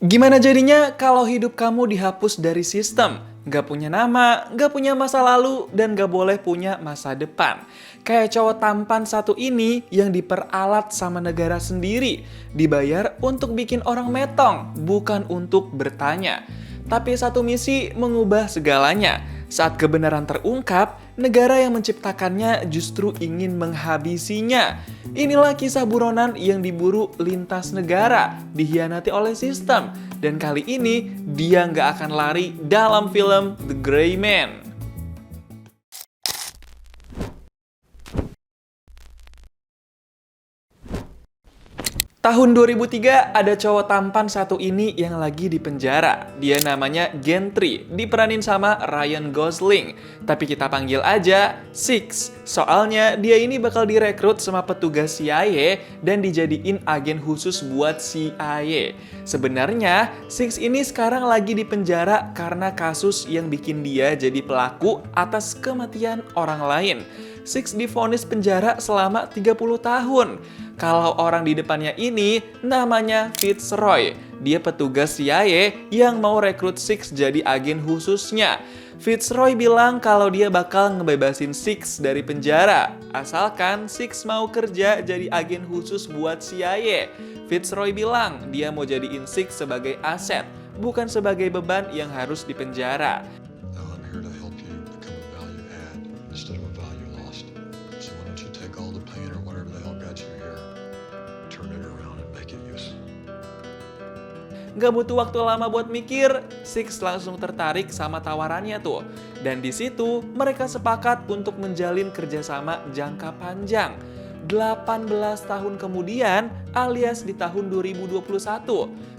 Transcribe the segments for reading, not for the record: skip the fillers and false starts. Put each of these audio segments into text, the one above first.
Gimana jadinya kalau hidup kamu dihapus dari sistem? Gak punya nama, gak punya masa lalu, dan gak boleh punya masa depan. Kayak cowok tampan satu ini yang diperalat sama negara sendiri. Dibayar untuk bikin orang metong, bukan untuk bertanya. Tapi satu misi mengubah segalanya. Saat kebenaran terungkap, negara yang menciptakannya justru ingin menghabisinya. Inilah kisah buronan yang diburu lintas negara, dikhianati oleh sistem. Dan kali ini, dia nggak akan lari dalam film The Gray Man. Tahun 2003 ada cowok tampan satu ini yang lagi di penjara. Dia namanya Gentry, diperanin sama Ryan Gosling. Tapi kita panggil aja Six. Soalnya dia ini bakal direkrut sama petugas CIA dan dijadiin agen khusus buat CIA. Sebenarnya Six ini sekarang lagi di penjara karena kasus yang bikin dia jadi pelaku atas kematian orang lain. Six divonis penjara selama 30 tahun. Kalau orang di depannya ini namanya Fitzroy. Dia petugas CIA yang mau rekrut Six jadi agen khususnya. Fitzroy bilang kalau dia bakal ngebebasin Six dari penjara, asalkan Six mau kerja jadi agen khusus buat CIA. Fitzroy bilang dia mau jadiin Six sebagai aset, bukan sebagai beban yang harus dipenjara. I'm here to help you become a value add instead of a value lost. So why don't you take all the pain or whatever the hell got you here, turn it around and make it useful. Gak butuh waktu lama buat mikir, Six langsung tertarik sama tawarannya tuh. Dan di situ mereka sepakat untuk menjalin kerjasama jangka panjang. 18 tahun kemudian, alias di tahun 2021,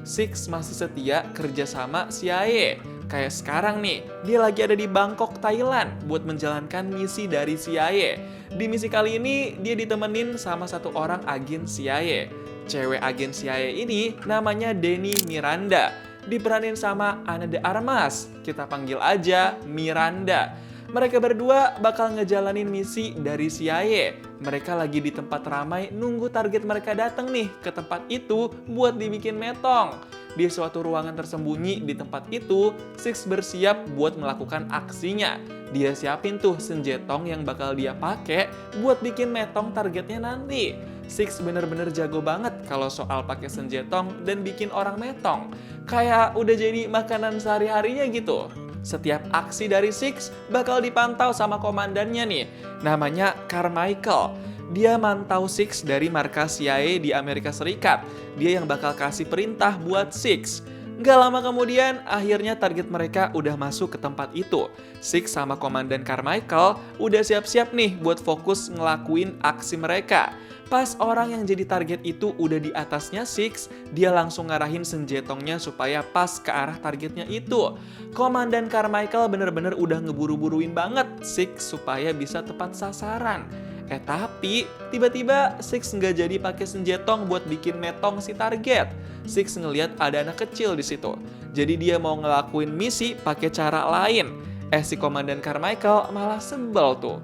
Six masih setia kerjasama CIA. Kayak sekarang nih, dia lagi ada di Bangkok, Thailand buat menjalankan misi dari CIA. Di misi kali ini, dia ditemenin sama satu orang agen CIA. Cewek agen CIA ini namanya Denny Miranda. Diperanin sama Ana de Armas. Kita panggil aja Miranda. Mereka berdua bakal ngejalanin misi dari CIA. Mereka lagi di tempat ramai nunggu target mereka datang nih ke tempat itu buat dibikin metong. Di suatu ruangan tersembunyi di tempat itu, Six bersiap buat melakukan aksinya. Dia siapin tuh senjetong yang bakal dia pakai buat bikin metong targetnya nanti. Six bener-bener jago banget kalau soal pakai senjetong dan bikin orang metong. Kayak udah jadi makanan sehari-harinya gitu. Setiap aksi dari Six bakal dipantau sama komandannya nih, namanya Carmichael. Dia mantau Six dari markas CIA di Amerika Serikat. Dia yang bakal kasih perintah buat Six. Gak lama kemudian, akhirnya target mereka udah masuk ke tempat itu. Six sama Komandan Carmichael udah siap-siap nih buat fokus ngelakuin aksi mereka. Pas orang yang jadi target itu udah di atasnya Six, dia langsung ngarahin senjetongnya supaya pas ke arah targetnya itu. Komandan Carmichael bener-bener udah ngeburu-buruin banget Six supaya bisa tepat sasaran. Tapi tiba-tiba Six nggak jadi pakai senjetong buat bikin metong si target. Six ngeliat ada anak kecil di situ. Jadi dia mau ngelakuin misi pakai cara lain. Si Komandan Carmichael malah sebel tuh.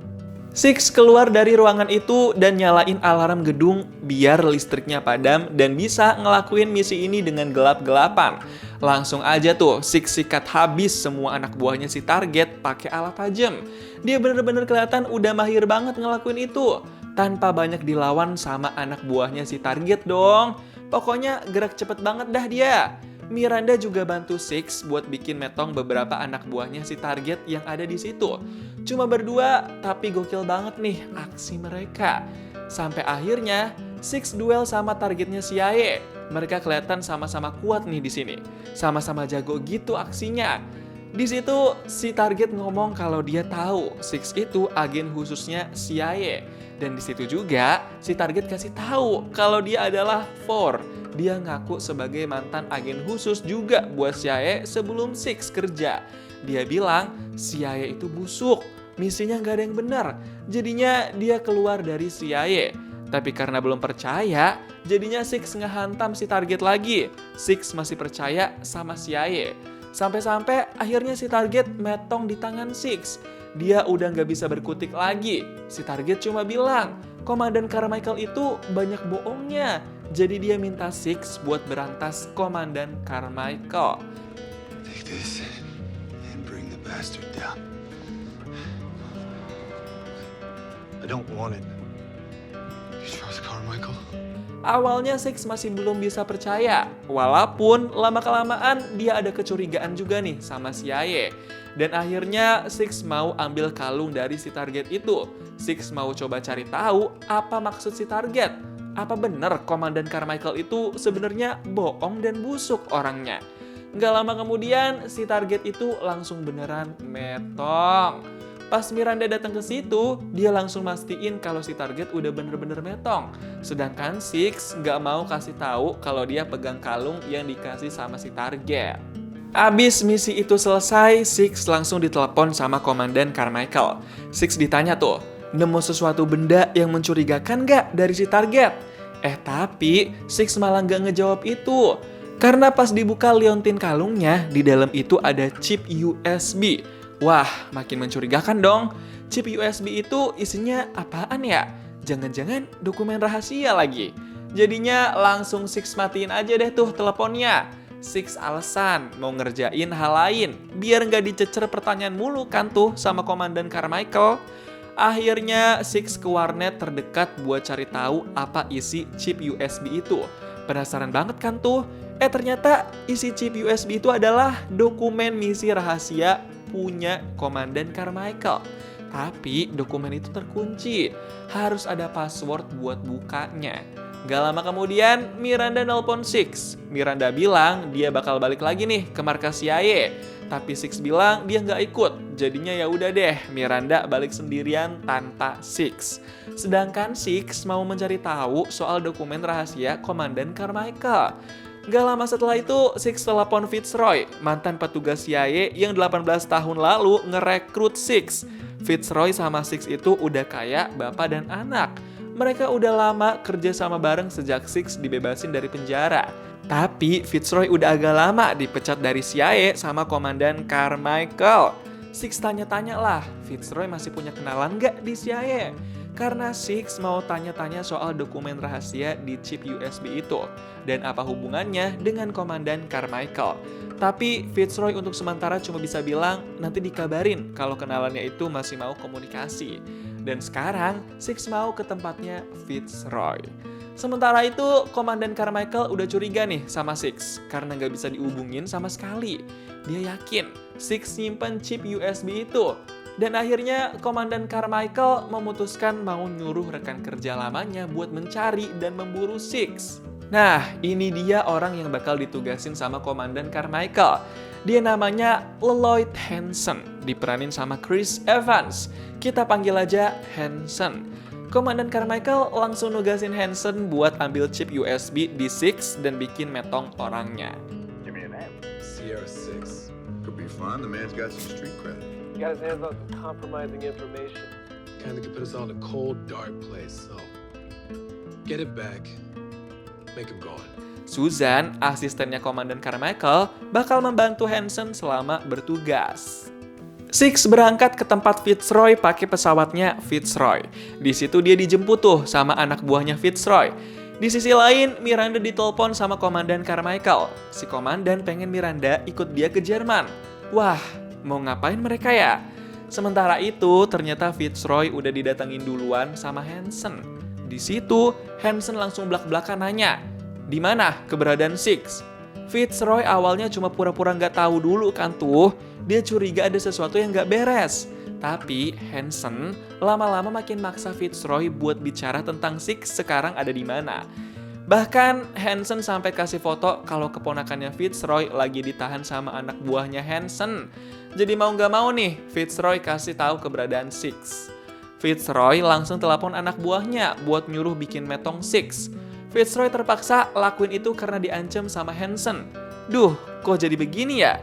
Six keluar dari ruangan itu dan nyalain alarm gedung biar listriknya padam dan bisa ngelakuin misi ini dengan gelap-gelapan. Langsung aja tuh Six sikat habis semua anak buahnya si target pakai alat tajam. Dia bener-bener kelihatan udah mahir banget ngelakuin itu. Tanpa banyak dilawan sama anak buahnya si target dong. Pokoknya gerak cepet banget dah dia. Miranda juga bantu Six buat bikin metong beberapa anak buahnya si target yang ada di situ. Cuma berdua, tapi gokil banget nih aksi mereka. Sampai akhirnya Six duel sama targetnya CIA. Mereka kelihatan sama-sama kuat nih di sini. Sama-sama jago gitu aksinya. Di situ si target ngomong kalau dia tahu Six itu agen khususnya CIA. Dan di situ juga si target kasih tahu kalau dia adalah Four. Dia ngaku sebagai mantan agen khusus juga buat CIA sebelum Six kerja. Dia bilang CIA itu busuk, misinya nggak ada yang benar. Jadinya dia keluar dari CIA. Tapi karena belum percaya, jadinya Six ngehantam si target lagi. Six masih percaya sama CIA. Sampai-sampai akhirnya si target metong di tangan Six. Dia udah nggak bisa berkutik lagi. Si target cuma bilang, Komandan Carmichael itu banyak bohongnya. Jadi dia minta Six buat berantas Komandan Carmichael. Take this and bring the bastard down. I don't want it. You trust Carmichael? Awalnya Six masih belum bisa percaya, walaupun lama-kelamaan dia ada kecurigaan juga nih sama si Yaye. Dan akhirnya Six mau ambil kalung dari si target itu. Six mau coba cari tahu apa maksud si target. Apa benar Komandan Carmichael itu sebenarnya bohong dan busuk orangnya. Nggak lama kemudian si target itu langsung beneran metong. Pas Miranda datang ke situ, dia langsung mastiin kalau si target udah bener-bener metong. Sedangkan Six nggak mau kasih tahu kalau dia pegang kalung yang dikasih sama si target. Abis misi itu selesai, Six langsung ditelepon sama Komandan Carmichael. Six ditanya tuh, nemu sesuatu benda yang mencurigakan nggak dari si target? Tapi Six malah nggak ngejawab itu. Karena pas dibuka liontin kalungnya, di dalam itu ada chip USB. Wah, makin mencurigakan dong. Chip USB itu isinya apaan ya? Jangan-jangan dokumen rahasia lagi. Jadinya langsung Six matiin aja deh tuh teleponnya. Six alasan mau ngerjain hal lain, biar nggak dicecer pertanyaan mulu kan tuh sama Komandan Carmichael. Akhirnya Six ke warnet terdekat buat cari tahu apa isi chip USB itu. Penasaran banget kan tuh? Ternyata isi chip USB itu adalah dokumen misi rahasia punya Komandan Carmichael. Tapi dokumen itu terkunci. Harus ada password buat bukanya. Gak lama kemudian Miranda nelpon Six. Miranda bilang dia bakal balik lagi nih ke markas CIA. Tapi Six bilang dia nggak ikut. Jadinya ya udah deh, Miranda balik sendirian tanpa Six. Sedangkan Six mau mencari tahu soal dokumen rahasia Komandan Carmichael. Gak lama setelah itu, Six telepon Fitzroy, mantan petugas CIA yang 18 tahun lalu ngerekrut Six. Fitzroy sama Six itu udah kayak bapak dan anak. Mereka udah lama kerja sama bareng sejak Six dibebasin dari penjara. Tapi Fitzroy udah agak lama dipecat dari CIA sama Komandan Carmichael. Six tanya-tanya lah, Fitzroy masih punya kenalan gak di CIA? Karena Six mau tanya-tanya soal dokumen rahasia di chip USB itu dan apa hubungannya dengan Komandan Carmichael. Tapi Fitzroy untuk sementara cuma bisa bilang nanti dikabarin kalau kenalannya itu masih mau komunikasi. Dan sekarang Six mau ke tempatnya Fitzroy. Sementara itu Komandan Carmichael udah curiga nih sama Six karena nggak bisa dihubungin sama sekali. Dia yakin Six nyimpen chip USB itu. Dan akhirnya Komandan Carmichael memutuskan mau nyuruh rekan kerja lamanya buat mencari dan memburu Six. Nah, ini dia orang yang bakal ditugasin sama Komandan Carmichael. Dia namanya Lloyd Hansen, diperanin sama Chris Evans. Kita panggil aja Hansen. Komandan Carmichael langsung nugasin Hansen buat ambil chip USB di Six dan bikin metong orangnya. Give me a name. Sierra 6. Could be fun. The man's got some street cred. Got his hands on some compromising information. Kind of could put us all in a cold, dark place. So, get it back. Make him gone. Susan, asistennya Komandan Carmichael, bakal membantu Hansen selama bertugas. Six berangkat ke tempat Fitzroy pakai pesawatnya Fitzroy. Di situ dia dijemput tuh sama anak buahnya Fitzroy. Di sisi lain, Miranda ditelepon sama Komandan Carmichael. Si komandan pengen Miranda ikut dia ke Jerman. Wah, mau ngapain mereka ya? Sementara itu, ternyata Fitzroy udah didatengin duluan sama Hansen. Di situ, Hansen langsung belak-belakan nanya, di mana keberadaan Six? Fitzroy awalnya cuma pura-pura nggak tahu dulu kan tuh. Dia curiga ada sesuatu yang nggak beres. Tapi Hansen lama-lama makin maksa Fitzroy buat bicara tentang Six sekarang ada di mana. Bahkan Hansen sampai kasih foto kalau keponakannya Fitzroy lagi ditahan sama anak buahnya Hansen. Jadi mau nggak mau nih, Fitzroy kasih tahu keberadaan Six. Fitzroy langsung telepon anak buahnya buat nyuruh bikin metong Six. Fitzroy terpaksa lakuin itu karena diancam sama Hansen. Duh, kok jadi begini ya?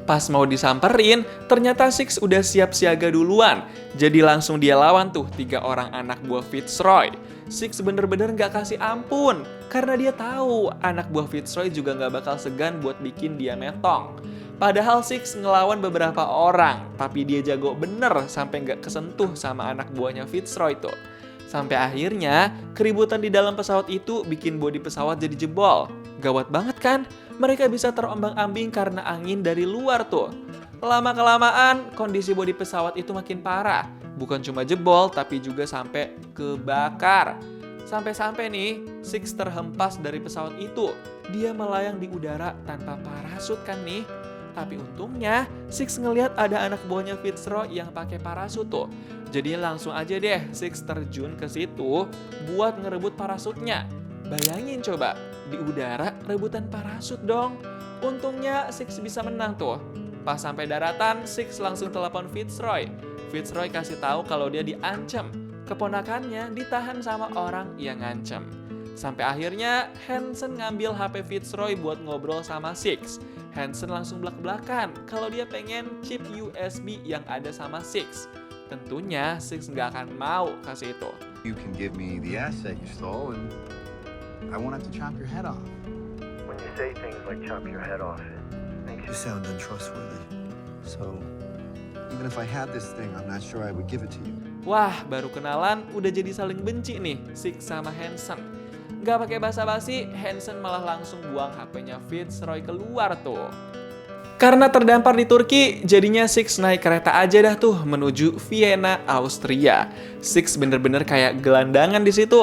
Pas mau disamperin, ternyata Six udah siap siaga duluan. Jadi langsung dia lawan tuh 3 orang anak buah Fitzroy. Six bener-bener gak kasih ampun, karena dia tahu anak buah Fitzroy juga gak bakal segan buat bikin dia metong. Padahal Six ngelawan beberapa orang, tapi dia jago bener sampai gak kesentuh sama anak buahnya Fitzroy tuh. Sampai akhirnya, keributan di dalam pesawat itu bikin bodi pesawat jadi jebol. Gawat banget kan? Mereka bisa terombang-ambing karena angin dari luar tuh. Lama-kelamaan, kondisi bodi pesawat itu makin parah. Bukan cuma jebol, tapi juga sampai kebakar. Sampai-sampai nih, Six terhempas dari pesawat itu. Dia melayang di udara tanpa parasut kan nih. Tapi untungnya, Six ngelihat ada anak buahnya Fitzroy yang pakai parasut tuh. Jadi langsung aja deh Six terjun ke situ buat ngerebut parasutnya. Bayangin coba, di udara rebutan parasut dong. Untungnya Six bisa menang tuh. Pas sampai daratan, Six langsung telepon Fitzroy. Fitzroy kasih tahu kalau dia diancam. Keponakannya ditahan sama orang yang ngancam. Sampai akhirnya Hansen ngambil HP Fitzroy buat ngobrol sama Six. Hansen langsung belak-belakan kalau dia pengen chip USB yang ada sama Six. Tentunya Six nggak akan mau kasih itu. You can give me the asset you stole and I won't have to chop your head off. When you say things like chop your head off, it makes You you sound untrustworthy. So, even if I had this thing, I'm not sure I would give it to you. Wah, baru kenalan udah jadi saling benci nih Six sama Hansen. Gak pakai basa-basi, Hansen malah langsung buang HP-nya Fitzroy keluar tuh. Karena terdampar di Turki, jadinya Six naik kereta aja dah tuh menuju Vienna, Austria. Six bener-bener kayak gelandangan di situ.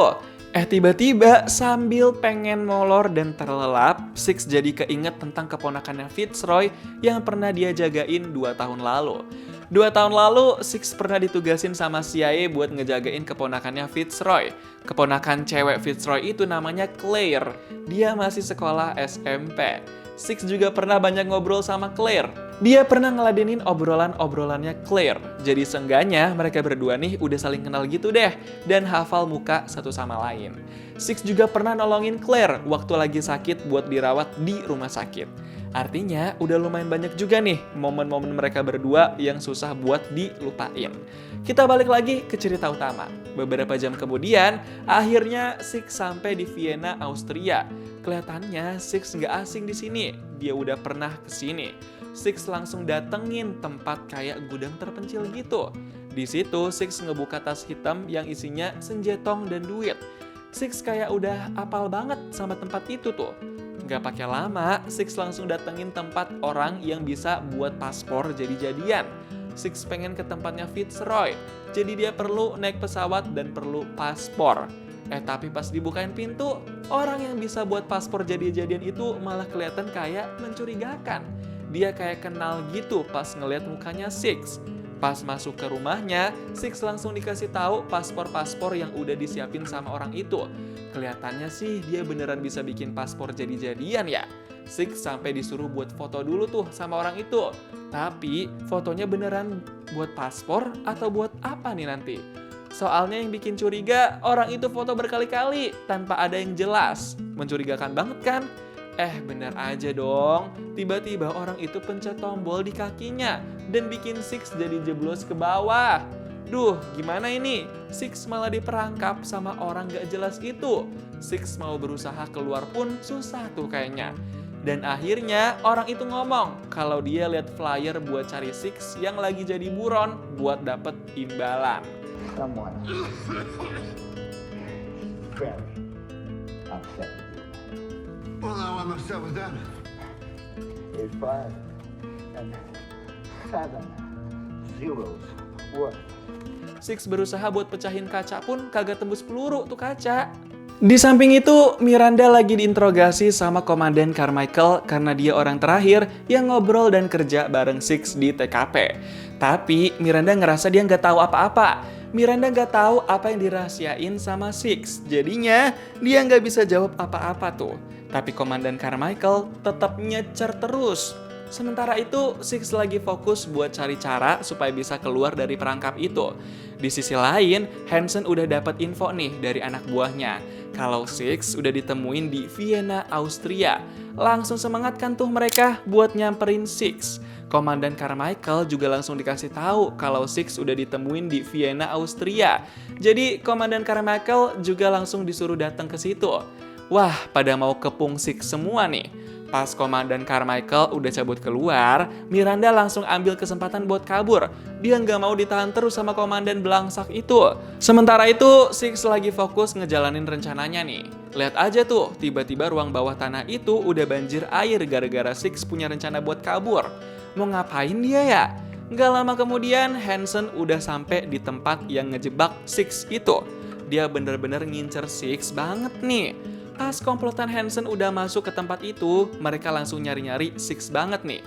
Tiba-tiba sambil pengen molor dan terlelap, Six jadi keinget tentang keponakannya Fitzroy yang pernah dia jagain 2 tahun lalu. 2 tahun lalu, Six pernah ditugasin sama CIA buat ngejagain keponakannya Fitzroy. Keponakan cewek Fitzroy itu namanya Claire. Dia masih sekolah SMP. Six juga pernah banyak ngobrol sama Claire. Dia pernah ngeladenin obrolan-obrolannya Claire. Jadi seenggaknya mereka berdua nih udah saling kenal gitu deh. Dan hafal muka satu sama lain. Six juga pernah nolongin Claire waktu lagi sakit buat dirawat di rumah sakit. Artinya udah lumayan banyak juga nih momen-momen mereka berdua yang susah buat dilupain. Kita balik lagi ke cerita utama. Beberapa jam kemudian, akhirnya Six sampai di Vienna, Austria. Kelihatannya Six nggak asing di sini. Dia udah pernah ke sini. Six langsung datengin tempat kayak gudang terpencil gitu. Di situ Six ngebuka tas hitam yang isinya senjetong dan duit. Six kayak udah apal banget sama tempat itu tuh. Nggak pakai lama, Six langsung datengin tempat orang yang bisa buat paspor jadi-jadian. Six pengen ke tempatnya Fitzroy, jadi dia perlu naik pesawat dan perlu paspor. Tapi pas dibukain pintu, orang yang bisa buat paspor jadi-jadian itu malah kelihatan kayak mencurigakan. Dia kayak kenal gitu pas ngeliat mukanya Six. Pas masuk ke rumahnya, Six langsung dikasih tahu paspor-paspor yang udah disiapin sama orang itu. Kelihatannya sih dia beneran bisa bikin paspor jadi-jadian ya. Six sampai disuruh buat foto dulu tuh sama orang itu. Tapi fotonya beneran buat paspor atau buat apa nih nanti? Soalnya yang bikin curiga, orang itu foto berkali-kali tanpa ada yang jelas. Mencurigakan banget kan? Bener aja dong. Tiba-tiba orang itu pencet tombol di kakinya dan bikin Six jadi jeblos ke bawah. Duh, gimana ini? Six malah diperangkap sama orang gak jelas itu. Six mau berusaha keluar pun susah tuh kayaknya. Dan akhirnya orang itu ngomong kalau dia lihat flyer buat cari Six yang lagi jadi buron buat dapet imbalan. Someone very upset Well, now I'm upset with them. with 5 and 7 zeros worth. Six berusaha buat pecahin kaca pun kagak tembus peluru tuh kaca. Di samping itu, Miranda lagi diinterogasi sama Komandan Carmichael karena dia orang terakhir yang ngobrol dan kerja bareng Six di TKP. Tapi Miranda ngerasa dia nggak tahu apa-apa. Miranda nggak tahu apa yang dirahasiain sama Six. Jadinya dia nggak bisa jawab apa-apa tuh. Tapi Komandan Carmichael tetap nyecer terus. Sementara itu, Six lagi fokus buat cari cara supaya bisa keluar dari perangkap itu. Di sisi lain, Hansen udah dapat info nih dari anak buahnya kalau Six udah ditemuin di Vienna, Austria. Langsung semangat kan tuh mereka buat nyamperin Six. Komandan Carmichael juga langsung dikasih tahu kalau Six udah ditemuin di Vienna, Austria. Jadi Komandan Carmichael juga langsung disuruh datang ke situ. Wah, pada mau kepung Six semua nih. Pas Komandan Carmichael udah cabut keluar, Miranda langsung ambil kesempatan buat kabur. Dia nggak mau ditahan terus sama Komandan belangsak itu. Sementara itu, Six lagi fokus ngejalanin rencananya nih. Lihat aja tuh, tiba-tiba ruang bawah tanah itu udah banjir air gara-gara Six punya rencana buat kabur. Mau ngapain dia ya? Nggak lama kemudian, Hansen udah sampai di tempat yang ngejebak Six itu. Dia bener-bener ngincer Six banget nih. Pas komplotan Hansen udah masuk ke tempat itu, mereka langsung nyari-nyari Six banget nih.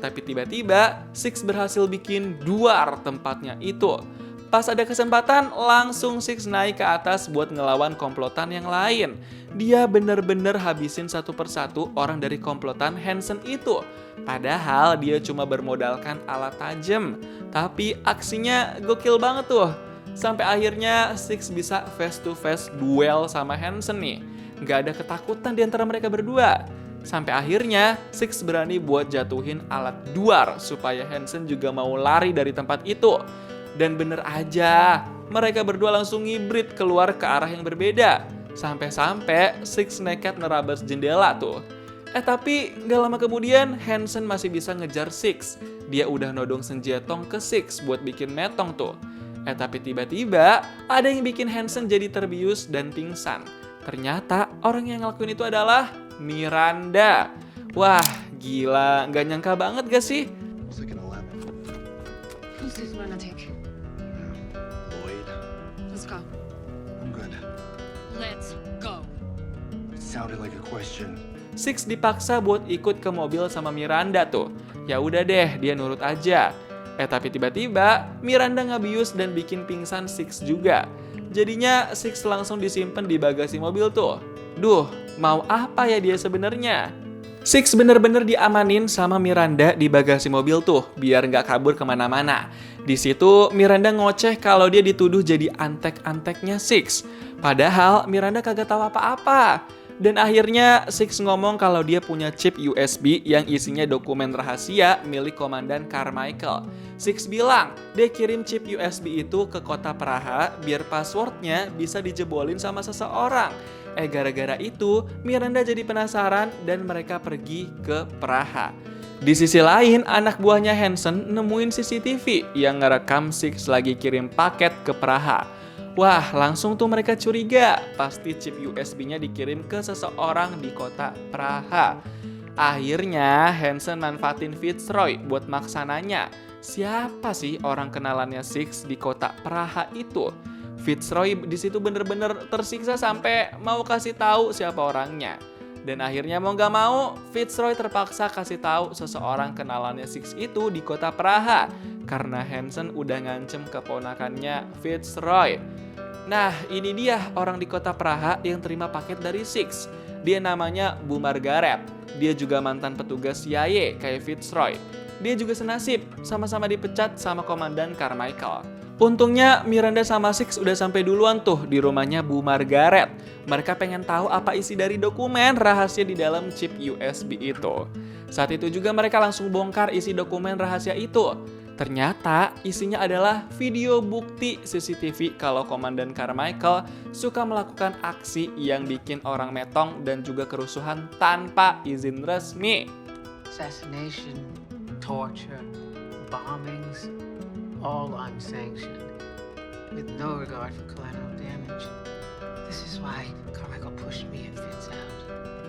Tapi tiba-tiba Six berhasil bikin duar tempatnya itu. Pas ada kesempatan, langsung Six naik ke atas buat ngelawan komplotan yang lain. Dia bener-bener habisin satu persatu orang dari komplotan Hansen itu. Padahal dia cuma bermodalkan alat tajam. Tapi aksinya gokil banget tuh. Sampai akhirnya Six bisa face to face duel sama Hansen nih. Gak ada ketakutan di antara mereka berdua. Sampai akhirnya Six berani buat jatuhin alat duar supaya Hansen juga mau lari dari tempat itu. Dan bener aja, mereka berdua langsung ngibrit keluar ke arah yang berbeda. Sampai-sampai Six nekat nerabas jendela tuh. Tapi gak lama kemudian Hansen masih bisa ngejar Six. Dia udah nodong senjatong ke Six buat bikin metong tuh. Tapi tiba-tiba ada yang bikin Hansen jadi terbius dan pingsan. Ternyata orang yang ngelakuin itu adalah Miranda. Wah, gila. Gak nyangka banget gak sih? I was like an 11. Who's this lunatic? Lloyd. Let's go. I'm good. Let's go. It sounded like a question. Six dipaksa buat ikut ke mobil sama Miranda tuh. Ya udah deh, dia nurut aja. Tapi tiba-tiba Miranda ngabius dan bikin pingsan Six juga. Jadinya Six langsung disimpan di bagasi mobil tuh. Duh, mau apa ya dia sebenarnya? Six bener-bener diamanin sama Miranda di bagasi mobil tuh, biar nggak kabur kemana-mana. Di situ Miranda ngoceh kalau dia dituduh jadi antek-anteknya Six. Padahal Miranda kagak tahu apa-apa. Dan akhirnya Six ngomong kalau dia punya chip USB yang isinya dokumen rahasia milik Komandan Carmichael. Six bilang dia kirim chip USB itu ke kota Praha biar passwordnya bisa dijebolin sama seseorang. Gara-gara itu Miranda jadi penasaran dan mereka pergi ke Praha. Di sisi lain, anak buahnya Hansen nemuin CCTV yang ngerekam Six lagi kirim paket ke Praha. Wah, langsung tuh mereka curiga. Pasti chip USB-nya dikirim ke seseorang di kota Praha. Akhirnya, Hansen manfaatin Fitzroy buat maksananya. Siapa sih orang kenalannya Six di kota Praha itu? Fitzroy di situ bener-bener tersiksa sampai mau kasih tahu siapa orangnya. Dan akhirnya mau gak mau, Fitzroy terpaksa kasih tahu seseorang kenalannya Six itu di kota Praha. Karena Hansen udah ngancem keponakannya Fitzroy. Nah, ini dia orang di kota Praha yang terima paket dari Six. Dia namanya Bu Margaret. Dia juga mantan petugas CIA kayak Fitzroy. Dia juga senasib, sama-sama dipecat sama Komandan Carmichael. Untungnya Miranda sama Six udah sampai duluan tuh di rumahnya Bu Margaret. Mereka pengen tahu apa isi dari dokumen rahasia di dalam chip USB itu. Saat itu juga mereka langsung bongkar isi dokumen rahasia itu. Ternyata isinya adalah video bukti CCTV kalau Komandan Carmichael suka melakukan aksi yang bikin orang metong dan juga kerusuhan tanpa izin resmi. Assassination, torture, bombings, all unsanctioned, with no regard for collateral damage. This is why Carmichael pushed me and Fitz out.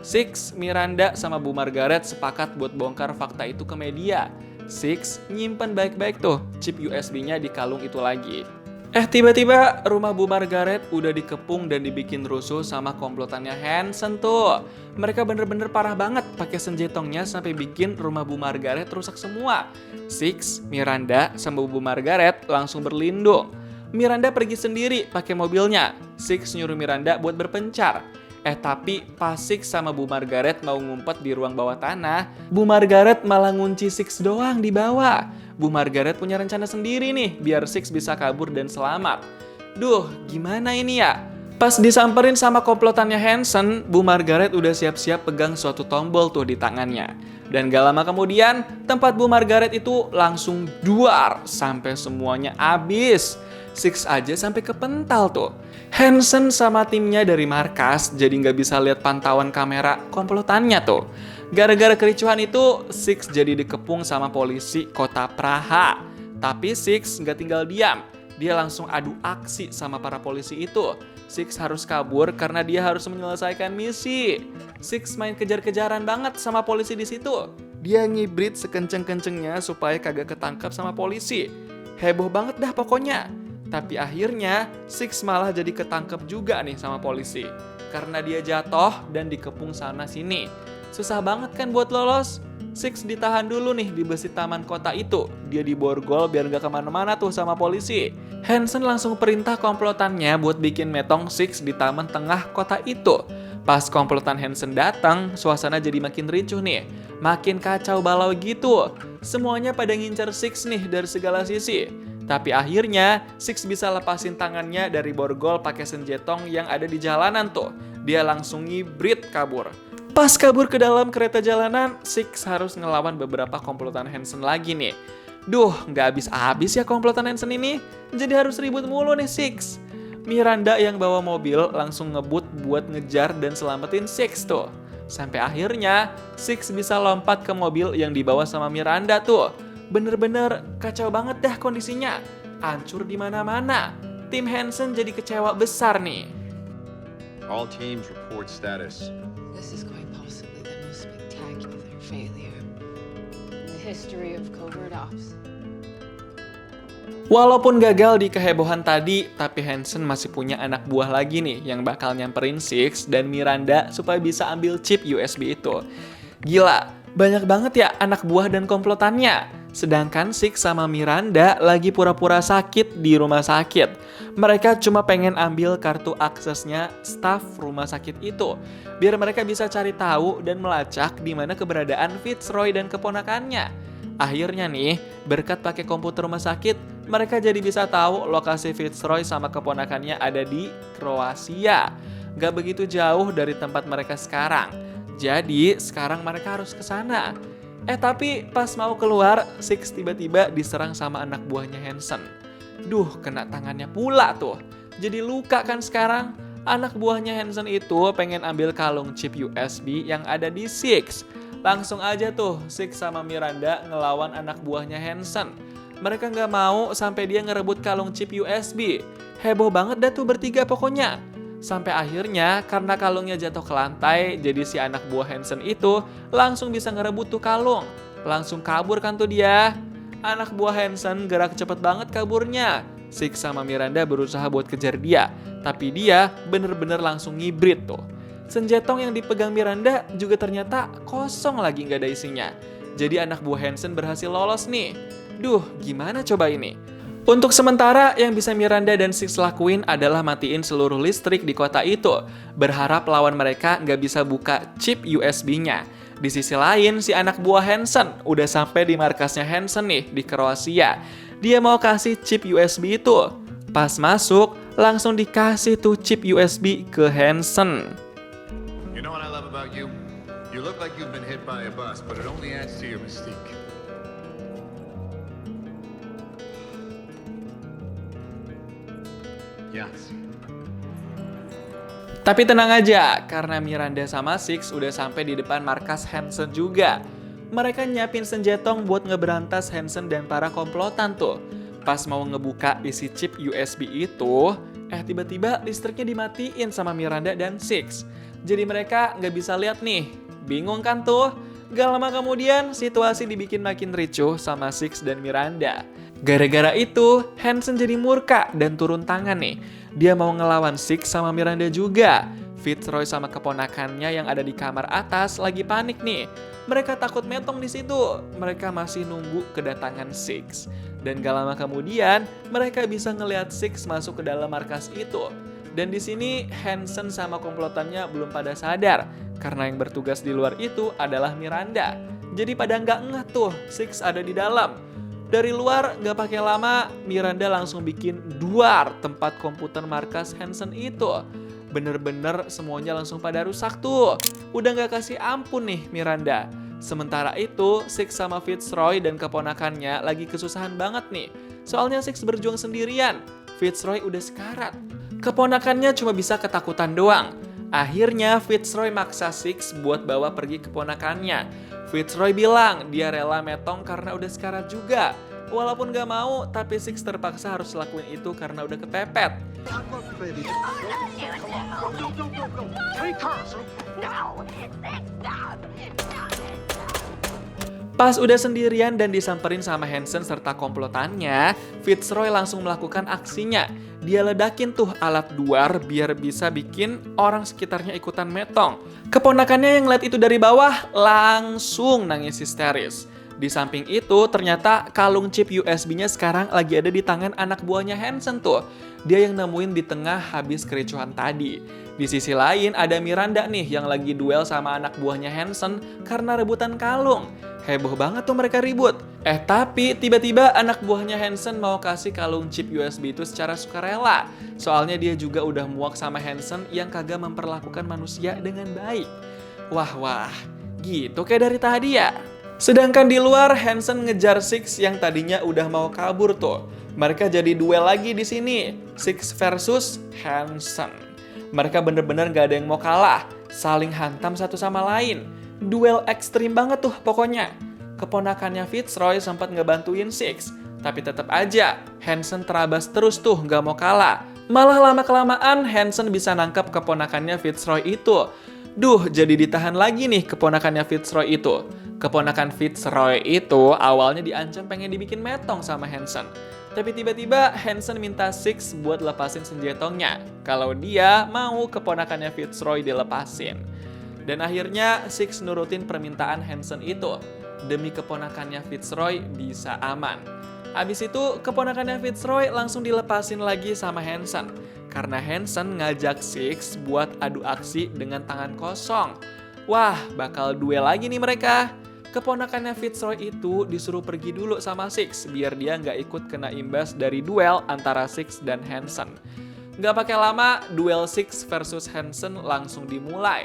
Six, Miranda, sama Bu Margaret sepakat buat bongkar fakta itu ke media. Six nyimpen baik-baik tuh chip USB-nya di kalung itu lagi. Tiba-tiba rumah Bu Margaret udah dikepung dan dibikin rusuh sama komplotannya Hansen tuh. Mereka bener-bener parah banget pakai senjatongnya sampai bikin rumah Bu Margaret rusak semua. Six, Miranda, sama Bu Margaret langsung berlindung. Miranda pergi sendiri pakai mobilnya. Six nyuruh Miranda buat berpencar. Tapi pas Six sama Bu Margaret mau ngumpet di ruang bawah tanah, Bu Margaret malah ngunci Six doang di bawah. Bu Margaret punya rencana sendiri nih, biar Six bisa kabur dan selamat. Duh, gimana ini ya? Pas disamperin sama komplotannya Hansen, Bu Margaret udah siap-siap pegang suatu tombol tuh di tangannya. Dan gak lama kemudian, tempat Bu Margaret itu langsung duar sampai semuanya habis. Six aja sampai kepental tuh. Hansen sama timnya dari markas jadi nggak bisa lihat pantauan kamera komplotannya tuh. Gara-gara kericuhan itu, Six jadi dikepung sama polisi kota Praha. Tapi Six nggak tinggal diam. Dia langsung adu aksi sama para polisi itu. Six harus kabur karena dia harus menyelesaikan misi. Six main kejar-kejaran banget sama polisi di situ. Dia ngibrit sekenceng-kencengnya supaya kagak ketangkap sama polisi. Heboh banget dah pokoknya. Tapi akhirnya Six malah jadi ketangkep juga nih sama polisi. Karena dia jatuh dan dikepung sana-sini. Susah banget kan buat lolos? Six ditahan dulu nih di besi taman kota itu. Dia diborgol biar gak kemana-mana tuh sama polisi. Hansen langsung perintah komplotannya buat bikin metong Six di taman tengah kota itu. Pas komplotan Hansen datang, suasana jadi makin ricuh nih. Makin kacau balau gitu. Semuanya pada ngincer Six nih dari segala sisi. Tapi akhirnya, Six bisa lepasin tangannya dari borgol pakai senjetong yang ada di jalanan tuh. Dia langsung ngibrit kabur. Pas kabur ke dalam kereta jalanan, Six harus ngelawan beberapa komplotan Hansen lagi nih. Duh, nggak habis-habis ya komplotan Hansen ini. Jadi harus ribut mulu nih Six. Miranda yang bawa mobil langsung ngebut buat ngejar dan selamatin Six tuh. Sampai akhirnya, Six bisa lompat ke mobil yang dibawa sama Miranda tuh. Bener-bener kacau banget dah kondisinya. Hancur di mana-mana. Tim Hansen jadi kecewa besar nih. All teams report status. This is quite possibly the most spectacular failure in the history of covert ops. Walaupun gagal di kehebohan tadi, tapi Hansen masih punya anak buah lagi nih yang bakal nyamperin Six dan Miranda supaya bisa ambil chip USB itu. Gila, banyak banget ya anak buah dan komplotannya. Sedangkan Six sama Miranda lagi pura-pura sakit di rumah sakit. Mereka cuma pengen ambil kartu aksesnya staf rumah sakit itu. Biar mereka bisa cari tahu dan melacak di mana keberadaan Fitzroy dan keponakannya. Akhirnya nih, berkat pakai komputer rumah sakit, mereka jadi bisa tahu lokasi Fitzroy sama keponakannya ada di Kroasia. Gak begitu jauh dari tempat mereka sekarang. Jadi, sekarang mereka harus ke sana. Tapi pas mau keluar, Six tiba-tiba diserang sama anak buahnya Hansen. Duh, kena tangannya pula tuh. Jadi luka kan sekarang. Anak buahnya Hansen itu pengen ambil kalung chip USB yang ada di Six. Langsung aja tuh Six sama Miranda ngelawan anak buahnya Hansen. Mereka nggak mau sampai dia ngerebut kalung chip USB. Heboh banget dah tuh bertiga pokoknya. Sampai akhirnya karena kalungnya jatuh ke lantai, jadi si anak buah Hansen itu langsung bisa ngerebut tuh kalung. Langsung kabur kan tuh dia. Anak buah Hansen gerak cepet banget kaburnya. Six sama Miranda berusaha buat kejar dia, tapi dia bener-bener langsung ngibrit tuh. Senjetong yang dipegang Miranda juga ternyata kosong lagi nggak ada isinya. Jadi anak buah Hansen berhasil lolos nih. Duh, gimana coba ini? Untuk sementara, yang bisa Miranda dan Six lakuin adalah matiin seluruh listrik di kota itu. Berharap lawan mereka nggak bisa buka chip USB-nya. Di sisi lain, si anak buah Hansen udah sampai di markasnya Hansen nih di Kroasia. Dia mau kasih chip USB itu. Pas masuk, langsung dikasih tuh chip USB ke Hansen. You know what I love about you? You look like you've been hit by a bus, but it only adds to your mystique. Yes. Tapi tenang aja, karena Miranda sama Six udah sampai di depan markas Hansen juga. Mereka nyiapin senjetong buat ngeberantas Hansen dan para komplotan tuh. Pas mau ngebuka isi chip USB itu, tiba-tiba listriknya dimatiin sama Miranda dan Six. Jadi mereka nggak bisa lihat nih. Bingung kan tuh? Gak lama kemudian, situasi dibikin makin ricuh sama Six dan Miranda. Gara-gara itu, Hansen jadi murka dan turun tangan nih. Dia mau ngelawan Six sama Miranda juga. Fitzroy sama keponakannya yang ada di kamar atas lagi panik nih. Mereka takut metong di situ. Mereka masih nunggu kedatangan Six. Dan gak lama kemudian, mereka bisa ngelihat Six masuk ke dalam markas itu. Dan di sini Hansen sama komplotannya belum pada sadar. Karena yang bertugas di luar itu adalah Miranda. Jadi pada nggak ngeh tuh Six ada di dalam. Dari luar nggak pakai lama, Miranda langsung bikin duar tempat komputer markas Hansen itu. Bener-bener semuanya langsung pada rusak tuh. Udah nggak kasih ampun nih Miranda. Sementara itu, Six sama Fitzroy dan keponakannya lagi kesusahan banget nih. Soalnya Six berjuang sendirian. Fitzroy udah sekarat. Keponakannya cuma bisa ketakutan doang. Akhirnya Fitzroy maksa Six buat bawa pergi keponakannya. Fitzroy bilang dia rela metong karena udah sekarat juga. Walaupun gak mau, tapi Six terpaksa harus lakuin itu karena udah kepepet. Pas udah sendirian dan disamperin sama Hansen serta komplotannya, Fitzroy langsung melakukan aksinya. Dia ledakin tuh alat duar biar bisa bikin orang sekitarnya ikutan metong. Keponakannya yang ngeliat itu dari bawah langsung nangis histeris. Di samping itu, ternyata kalung chip USB-nya sekarang lagi ada di tangan anak buahnya Hansen tuh. Dia yang nemuin di tengah habis kericuhan tadi. Di sisi lain, ada Miranda nih yang lagi duel sama anak buahnya Hansen karena rebutan kalung. Heboh banget tuh mereka ribut. Tapi tiba-tiba anak buahnya Hansen mau kasih kalung chip USB itu secara sukarela. Soalnya dia juga udah muak sama Hansen yang kagak memperlakukan manusia dengan baik. Wah, gitu kayak dari tadi ya. Sedangkan di luar, Hansen ngejar Six yang tadinya udah mau kabur tuh. Mereka jadi duel lagi di sini. Six versus Hansen. Mereka bener-bener gak ada yang mau kalah. Saling hantam satu sama lain. Duel ekstrim banget tuh pokoknya. Keponakannya Fitzroy sempat ngebantuin Six. Tapi tetap aja, Hansen terabas terus tuh gak mau kalah. Malah lama-kelamaan Hansen bisa nangkap keponakannya Fitzroy itu. Duh, jadi ditahan lagi nih keponakannya Fitzroy itu. Keponakan Fitzroy itu awalnya diancam pengen dibikin metong sama Hansen. Tapi tiba-tiba Hansen minta Six buat lepasin senjatongnya. Kalau dia mau keponakannya Fitzroy dilepasin. Dan akhirnya Six nurutin permintaan Hansen itu. Demi keponakannya Fitzroy bisa aman. Abis itu keponakannya Fitzroy langsung dilepasin lagi sama Hansen. Karena Hansen ngajak Six buat adu aksi dengan tangan kosong. Wah, bakal duel lagi nih mereka. Keponakannya Fitzroy itu disuruh pergi dulu sama Six biar dia nggak ikut kena imbas dari duel antara Six dan Hansen. Nggak pakai lama, duel Six versus Hansen langsung dimulai.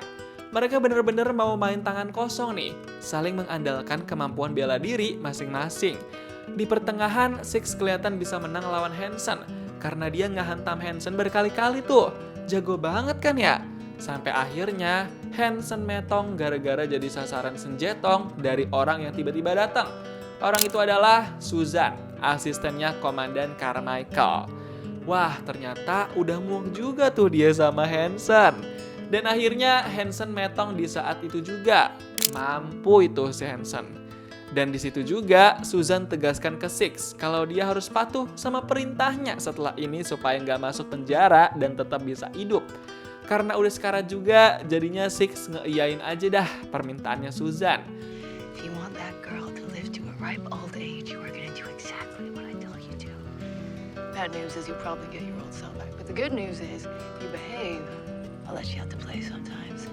Mereka bener-bener mau main tangan kosong nih, saling mengandalkan kemampuan bela diri masing-masing. Di pertengahan, Six kelihatan bisa menang lawan Hansen karena dia ngehantam Hansen berkali-kali tuh. Jago banget kan ya? Sampai akhirnya Hansen metong gara-gara jadi sasaran senjetong dari orang yang tiba-tiba datang. Orang itu adalah Susan, asistennya Komandan Carmichael. Wah, ternyata udah muak juga tuh dia sama Hansen. Dan akhirnya Hansen metong di saat itu juga. Mampu itu si Hansen. Dan di situ juga Susan tegaskan ke Six kalau dia harus patuh sama perintahnya setelah ini supaya nggak masuk penjara dan tetap bisa hidup. Karena udah sekarat juga, jadinya Six ngeiyain aja dah permintaannya Susan. If you want that girl to live to a ripe old age, you are gonna do exactly what I tell you to. Bad news is you'll probably get your old self back. But the good news is, if you behave, I'll let you out to play sometimes.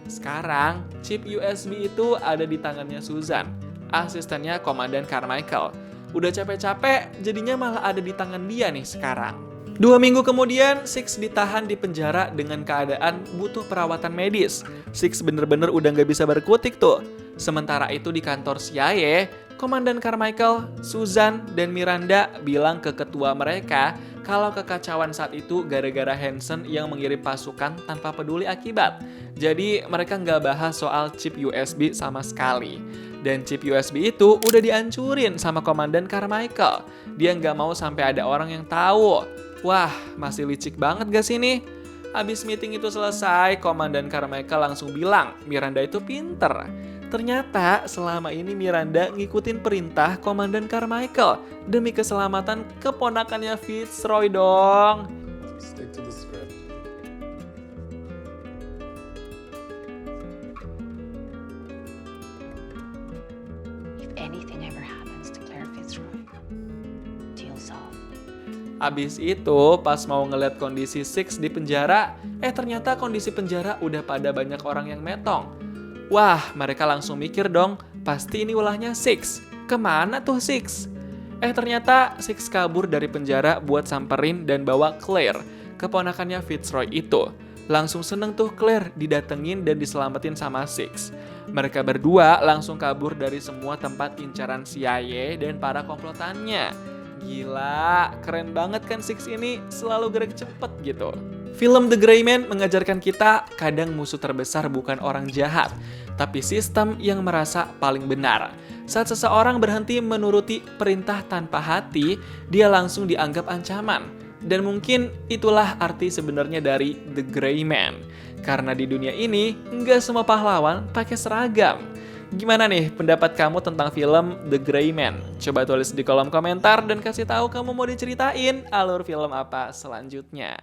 Sekarang, chip USB itu ada di tangannya Susan, asistennya Komandan Carmichael. Udah capek-capek, jadinya malah ada di tangan dia nih sekarang. 2 minggu kemudian, Six ditahan di penjara dengan keadaan butuh perawatan medis. Six bener-bener udah gak bisa berkutik tuh. Sementara itu di kantor CIA, Komandan Carmichael, Susan, dan Miranda bilang ke ketua mereka kalau kekacauan saat itu gara-gara Hansen yang mengirim pasukan tanpa peduli akibat. Jadi mereka nggak bahas soal chip USB sama sekali. Dan chip USB itu udah dihancurin sama Komandan Carmichael. Dia nggak mau sampai ada orang yang tahu. Wah, masih licik banget gak sih nih? Abis meeting itu selesai, Komandan Carmichael langsung bilang Miranda itu pinter. Ternyata selama ini Miranda ngikutin perintah Komandan Carmichael demi keselamatan keponakannya Fitzroy dong. Stick to the script. If anything ever happens to Claire Fitzroy, deal solved. Abis itu, pas mau ngeliat kondisi Six di penjara, ternyata kondisi penjara udah pada banyak orang yang metong. Wah, mereka langsung mikir dong, pasti ini ulahnya Six. Kemana tuh Six? Ternyata Six kabur dari penjara buat samperin dan bawa Claire, keponakannya Fitzroy itu. Langsung seneng tuh Claire didatengin dan diselamatin sama Six. Mereka berdua langsung kabur dari semua tempat incaran CIA dan para komplotannya. Gila, keren banget kan Six ini, selalu gerak cepet gitu. Film The Gray Man mengajarkan kita kadang musuh terbesar bukan orang jahat, tapi sistem yang merasa paling benar. Saat seseorang berhenti menuruti perintah tanpa hati, dia langsung dianggap ancaman. Dan mungkin itulah arti sebenarnya dari The Gray Man. Karena di dunia ini, nggak semua pahlawan pakai seragam. Gimana nih pendapat kamu tentang film The Gray Man? Coba tulis di kolom komentar dan kasih tahu kamu mau diceritain alur film apa selanjutnya.